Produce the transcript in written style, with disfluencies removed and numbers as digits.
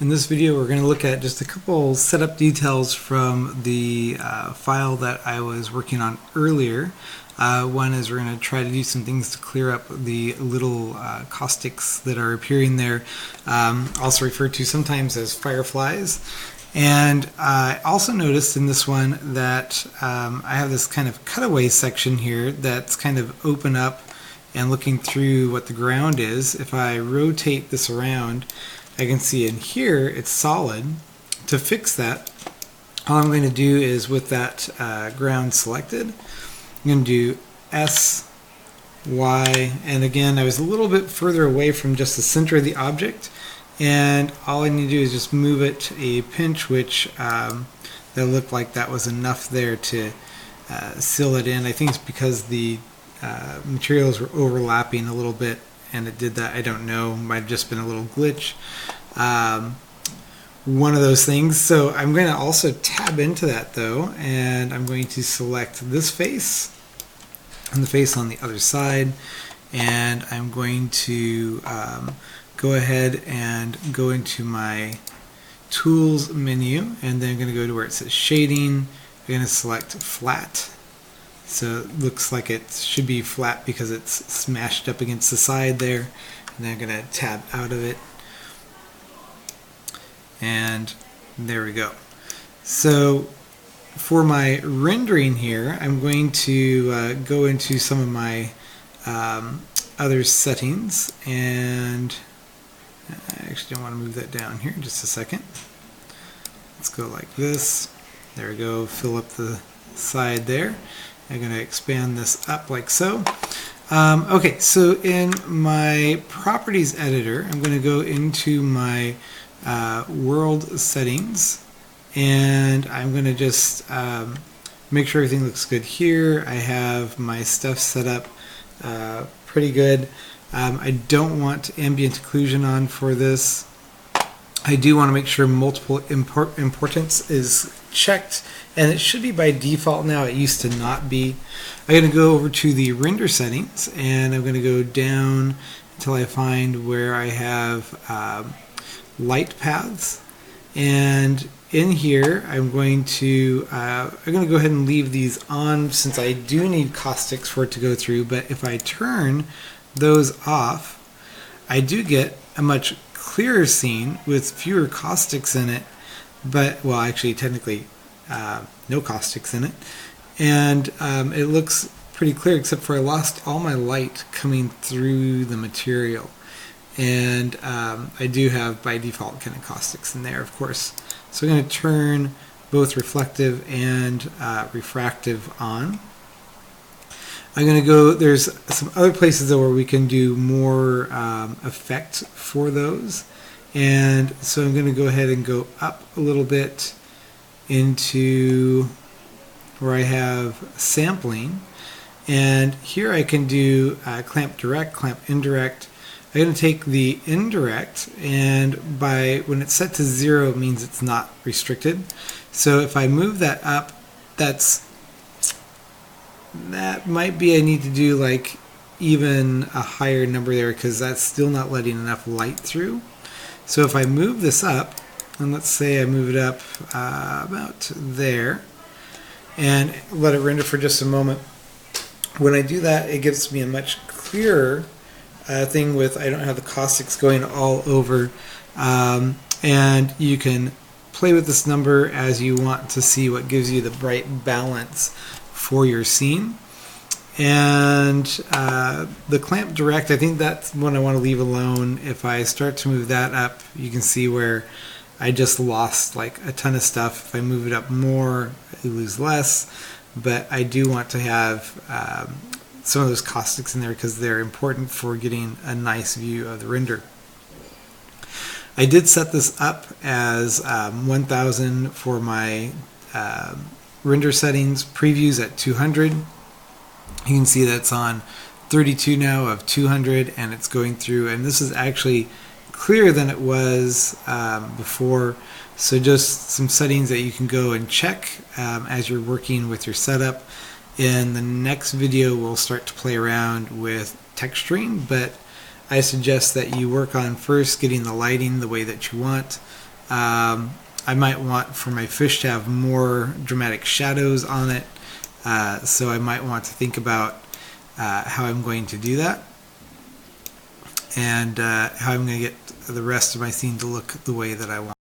In this video, we're going to look at just a couple setup details from the file that I was working on earlier. One is we're going to try to do some things to clear up the little caustics that are appearing there, also referred to sometimes as fireflies. And I also noticed in this one that I have this kind of cutaway section here that's kind of open up and looking through what the ground is. If I rotate this around, I can see in here it's solid. To fix that, all I'm going to do is with that ground selected, I'm going to do S, Y, and again I was a little bit further away from just the center of the object, and all I need to do is just move it a pinch, which that looked like that was enough there to seal it in. I think it's because the materials were overlapping a little bit and it did that. I don't know, might have just been a little glitch, one of those things. So I'm going to also tab into that though, and I'm going to select this face and the face on the other side, and I'm going to go ahead and go into my tools menu, and then I'm going to go to where it says shading. I'm going to select flat. So it looks like it should be flat because it's smashed up against the side there. And then I'm going to tab out of it. And there we go. So for my rendering here, I'm going to go into some of my other settings. And I actually don't want to move that down here. Just a second. Let's go like this. There we go. Fill up the side there. I'm going to expand this up like so. Okay, so in my properties editor, I'm going to go into my world settings, and I'm going to just make sure everything looks good here. I have my stuff set up pretty good. I don't want ambient occlusion on for this. I do want to make sure multiple importance is checked, and it should be by default now. It used to not be. I'm going to go over to the render settings, and I'm going to go down until I find where I have light paths, and in here I'm going to go ahead and leave these on since I do need caustics for it to go through. But if I turn those off, I do get a much clearer scene with fewer caustics in it, but well, actually technically no caustics in it, and it looks pretty clear, except for I lost all my light coming through the material. And I do have by default kind of caustics in there, of course. So I'm going to turn both reflective and refractive on. I'm going to go, there's some other places though where we can do more effect for those. And so I'm going to go ahead and go up a little bit into where I have sampling. And here I can do clamp direct, clamp indirect. I'm going to take the indirect, and when it's set to 0, it means it's not restricted. So if I move that up, that might be I need to do like even a higher number there, because that's still not letting enough light through. So if I move this up, and let's say I move it up about there, and let it render for just a moment. When I do that, it gives me a much clearer thing with, I don't have the caustics going all over, and you can play with this number as you want to see what gives you the bright balance for your scene. And the clamp direct, I think that's one I want to leave alone. If I start to move that up, you can see where I just lost like a ton of stuff. If I move it up more, I lose less, but I do want to have some of those caustics in there because they're important for getting a nice view of the render. I did set this up as 1000 for my render settings, previews at 200. You can see that's on 32 now of 200, and it's going through, and this is actually clearer than it was before. So just some settings that you can go and check as you're working with your setup. In the next video, we'll start to play around with texturing, but I suggest that you work on first getting the lighting the way that you want, I might want for my fish to have more dramatic shadows on it, so I might want to think about how I'm going to do that, and how I'm going to get the rest of my scene to look the way that I want.